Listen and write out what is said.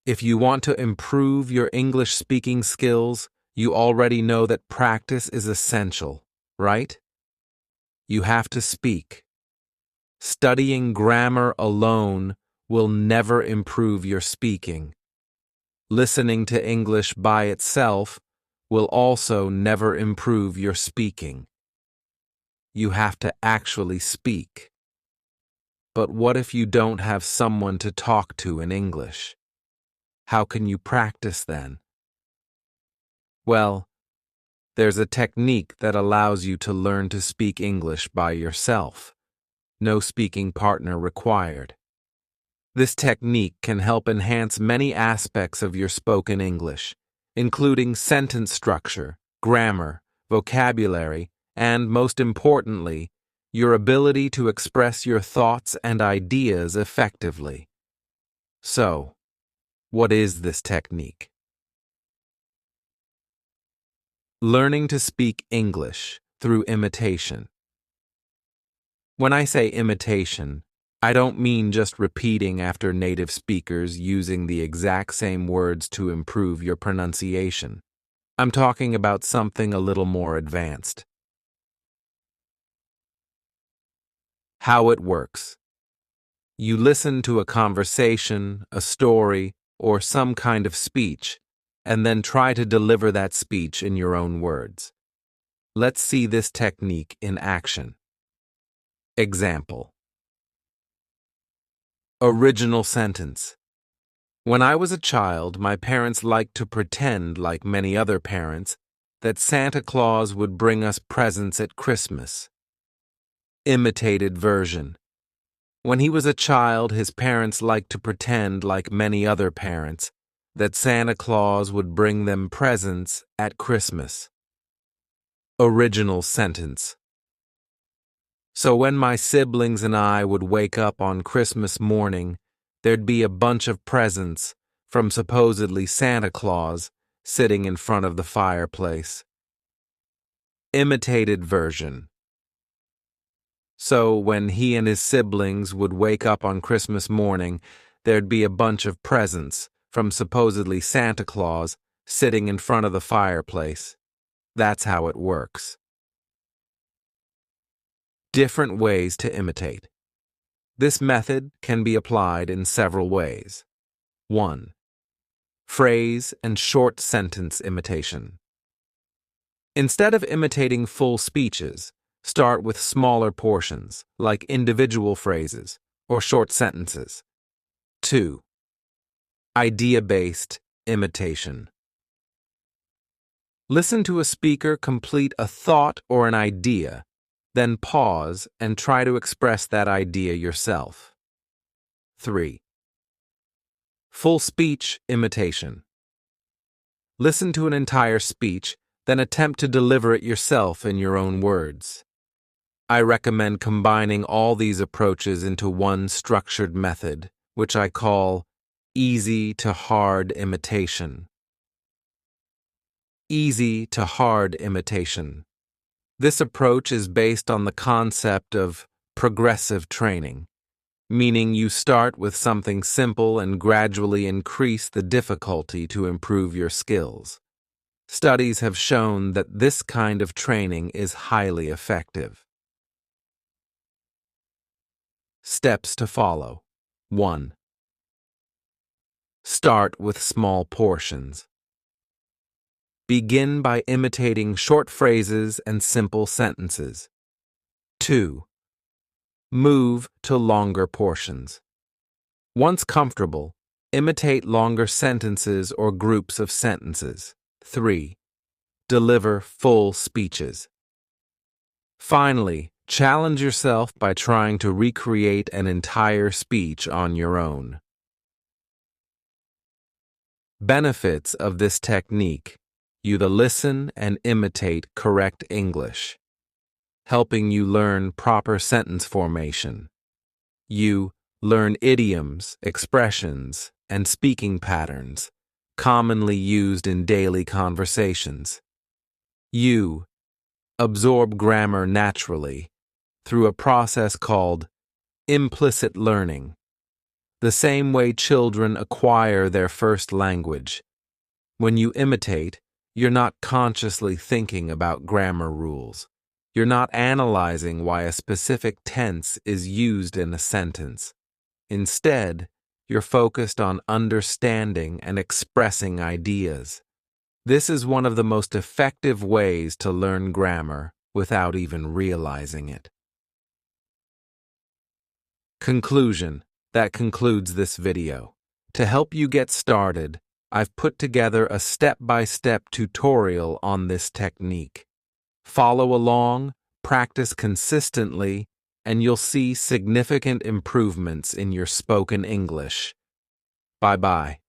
If you want to improve your English speaking skills, you already know that practice is essential, right? You have to speak. Studying grammar alone will never improve your speaking. Listening to English by itself will also never improve your speaking. You have to actually speak. But what if you don't have someone to talk to in English? How can you practice then? Well, there's a technique that allows you to learn to speak English by yourself. No speaking partner required. This technique can help enhance many aspects of your spoken English, including sentence structure, grammar, vocabulary, and, most importantly, your ability to express your thoughts and ideas effectively. So, what is this technique? Learning to speak English through imitation. When I say imitation, I don't mean just repeating after native speakers using the exact same words to improve your pronunciation. I'm talking about something a little more advanced. How it works. You listen to a conversation, a story, or some kind of speech, and then try to deliver that speech in your own words. Let's see this technique in action. Example. Original sentence. When I was a child, my parents liked to pretend, like many other parents, that Santa Claus would bring us presents at Christmas. Imitated version. When he was a child, his parents liked to pretend, like many other parents, that Santa Claus would bring them presents at Christmas. Original sentence. So when my siblings and I would wake up on Christmas morning, there'd be a bunch of presents from supposedly Santa Claus sitting in front of the fireplace. Imitated version. So when he and his siblings would wake up on Christmas morning, there'd be a bunch of presents from supposedly Santa Claus sitting in front of the fireplace. That's how it works. Different ways to imitate. This method can be applied in several ways. 1. Phrase and short sentence imitation. Instead of imitating full speeches, start with smaller portions, like individual phrases or short sentences. 2. Idea-based imitation. Listen to a speaker complete a thought or an idea, then pause and try to express that idea yourself. 3. Full speech imitation. Listen to an entire speech, then attempt to deliver it yourself in your own words. I recommend combining all these approaches into one structured method, which I call easy to hard imitation. Easy to hard imitation. This approach is based on the concept of progressive training, meaning you start with something simple and gradually increase the difficulty to improve your skills. Studies have shown that this kind of training is highly effective. Steps to follow. 1. Start with small portions. Begin by imitating short phrases and simple sentences. 2. Move to longer portions. Once comfortable, imitate longer sentences or groups of sentences. 3. Deliver full speeches. Finally, challenge yourself by trying to recreate an entire speech on your own. Benefits of this technique. You listen and imitate correct English, helping you learn proper sentence formation. You learn idioms, expressions, and speaking patterns commonly used in daily conversations. You absorb grammar naturally through a process called implicit learning, the same way children acquire their first language. When you imitate, you're not consciously thinking about grammar rules. You're not analyzing why a specific tense is used in a sentence. Instead, you're focused on understanding and expressing ideas. This is one of the most effective ways to learn grammar without even realizing it. Conclusion. That concludes this video. To help you get started, I've put together a step-by-step tutorial on this technique. Follow along, practice consistently, and you'll see significant improvements in your spoken English. Bye-bye.